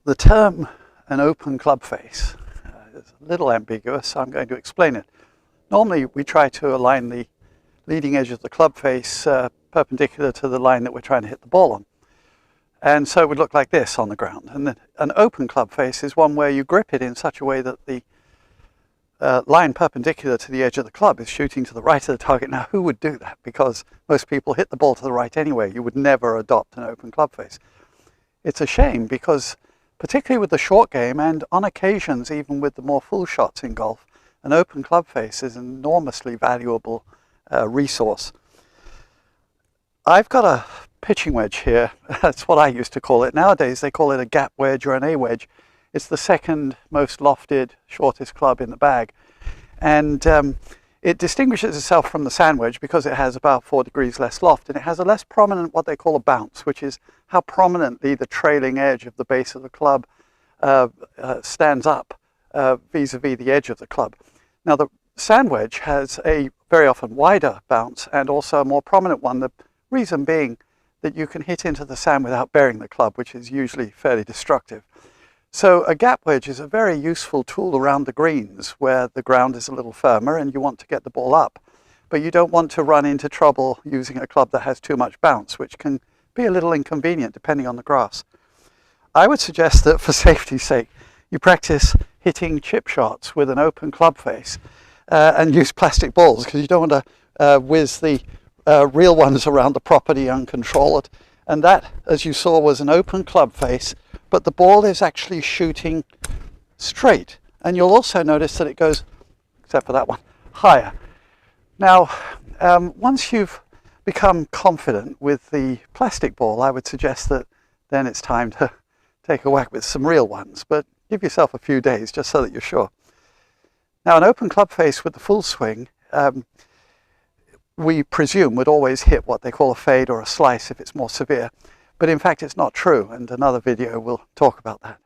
The term an open club face is a little ambiguous, so I'm going to explain it. Normally we try to align the leading edge of the club face perpendicular to the line that we're trying to hit the ball on. And so it would look like this on the ground. And then an open club face is one where you grip it in such a way that the line perpendicular to the edge of the club is shooting to the right of the target. Now, who would do that? Because most people hit the ball to the right anyway. You would never adopt an open club face. It's a shame because, particularly with the short game, and on occasions even with the more full shots in golf, an open club face is an enormously valuable resource. I've got a pitching wedge here. That's what I used to call it. Nowadays they call it a gap wedge or an A wedge. It's the second most lofted, shortest club in the bag. And it distinguishes itself from the sand wedge because it has about 4 degrees less loft, and it has a less prominent, what they call a bounce, which is how prominently the trailing edge of the base of the club stands up vis-a-vis the edge of the club. Now the sand wedge has a very often wider bounce and also a more prominent one, the reason being that you can hit into the sand without bearing the club, which is usually fairly destructive. So a gap wedge is a very useful tool around the greens where the ground is a little firmer and you want to get the ball up, but you don't want to run into trouble using a club that has too much bounce, which can be a little inconvenient depending on the grass. I would suggest that for safety's sake, you practice hitting chip shots with an open club face and use plastic balls, because you don't want to whiz the real ones around the property uncontrolled. And that, as you saw, was an open club face, but the ball is actually shooting straight. And you'll also notice that it goes, except for that one, higher. Now, once you've become confident with the plastic ball, I would suggest that then it's time to take a whack with some real ones, but give yourself a few days just so that you're sure. Now, an open club face with the full swing, we presume would always hit what they call a fade or a slice if it's more severe, but in fact it's not true, and another video will talk about that.